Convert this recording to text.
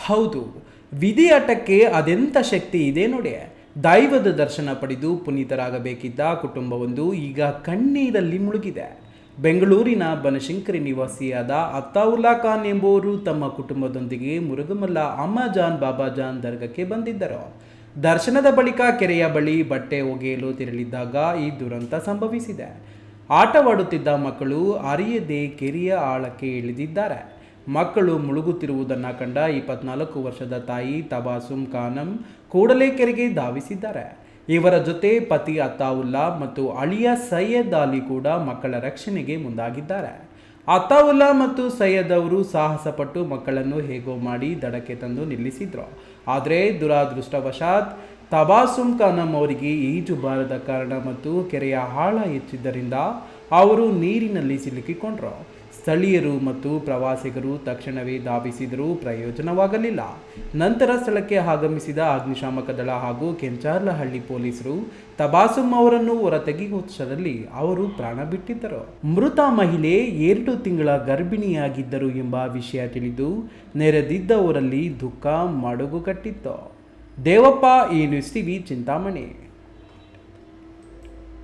ಹೌದು, ವಿಧಿಯಾಟಕ್ಕೆ ಅದೆಂಥ ಶಕ್ತಿ ಇದೆ ನೋಡಿ. ದೈವದ ದರ್ಶನ ಪಡೆದು ಪುನೀತರಾಗಬೇಕಿದ್ದ ಕುಟುಂಬವೊಂದು ಈಗ ಕಣ್ಣೀರಲ್ಲಿ ಮುಳುಗಿದೆ. ಬೆಂಗಳೂರಿನ ಬನಶಂಕರಿ ನಿವಾಸಿಯಾದ ಅತ್ತಾವುಲ್ಲಾ ಖಾನ್ ಎಂಬುವರು ತಮ್ಮ ಕುಟುಂಬದೊಂದಿಗೆ ಮುರುಗಮಲ್ಲ ಅಮ್ಮಾಜಾನ್ ಬಾಬಾಜಾನ್ ದರ್ಗಕ್ಕೆ ಬಂದಿದ್ದರು. ದರ್ಶನದ ಬಳಿಕ ಕೆರೆಯ ಬಳಿ ಬಟ್ಟೆ ಒಗೆಯಲು ತೆರಳಿದ್ದಾಗ ಈ ದುರಂತ ಸಂಭವಿಸಿದೆ. ಆಟವಾಡುತ್ತಿದ್ದ ಮಕ್ಕಳು ಅರಿಯದೆ ಕೆರೆಯ ಆಳಕ್ಕೆ ಇಳಿದಿದ್ದಾರೆ. ಮಕ್ಕಳು ಮುಳುಗುತ್ತಿರುವುದನ್ನು ಕಂಡ 24 ವರ್ಷದ ತಾಯಿ ತಬಾಸುಮ್ ಖಾನಂ ಕೂಡಲೇ ಕೆರೆಗೆ ಧಾವಿಸಿದ್ದಾರೆ. ಇವರ ಜೊತೆ ಪತಿ ಅತ್ತಾವುಲ್ಲಾ ಮತ್ತು ಅಳಿಯ ಸೈಯದ್ ಅಲಿ ಕೂಡ ಮಕ್ಕಳ ರಕ್ಷಣೆಗೆ ಮುಂದಾಗಿದ್ದಾರೆ. ಅತ್ತಾವುಲ್ಲಾ ಮತ್ತು ಸೈಯದ್ ಅವರು ಸಾಹಸಪಟ್ಟು ಮಕ್ಕಳನ್ನು ಹೇಗೋ ಮಾಡಿ ದಡಕ್ಕೆ ತಂದು ನಿಲ್ಲಿಸಿದ್ರು. ಆದರೆ ದುರಾದೃಷ್ಟವಶಾತ್ ತಬಾಸುಮ್ ಖಾನಂ ಅವರಿಗೆ ಈಜು ಬಾರದ ಕಾರಣ ಮತ್ತು ಕೆರೆಯ ಆಳ ಹೆಚ್ಚಿದ್ದರಿಂದ ಅವರು ನೀರಿನಲ್ಲಿ ಸಿಲುಕಿಕೊಂಡ್ರು. ಸ್ಥಳೀಯರು ಮತ್ತು ಪ್ರವಾಸಿಗರು ತಕ್ಷಣವೇ ಧಾವಿಸಿದರೂ ಪ್ರಯೋಜನವಾಗಲಿಲ್ಲ. ನಂತರ ಸ್ಥಳಕ್ಕೆ ಆಗಮಿಸಿದ ಅಗ್ನಿಶಾಮಕ ದಳ ಹಾಗೂ ಕೆಂಚಾರ್ಲಹಳ್ಳಿ ಪೊಲೀಸರು ತಬಾಸುಮ್ ಅವರನ್ನು ಹೊರತೆಗೆಯುವಷ್ಟರಲ್ಲಿ ಅವರು ಪ್ರಾಣ ಬಿಟ್ಟಿದ್ದರು. ಮೃತ ಮಹಿಳೆ 2 ತಿಂಗಳ ಗರ್ಭಿಣಿಯಾಗಿದ್ದರು ಎಂಬ ವಿಷಯ ತಿಳಿದು ನೆರೆದಿದ್ದವರಲ್ಲಿ ದುಃಖ ಮಡುಗು ಕಟ್ಟಿತ್ತು. ದೇವಪ್ಪ, ಈ ನ್ಯೂಸ್ ಟಿವಿ, ಚಿಂತಾಮಣಿ.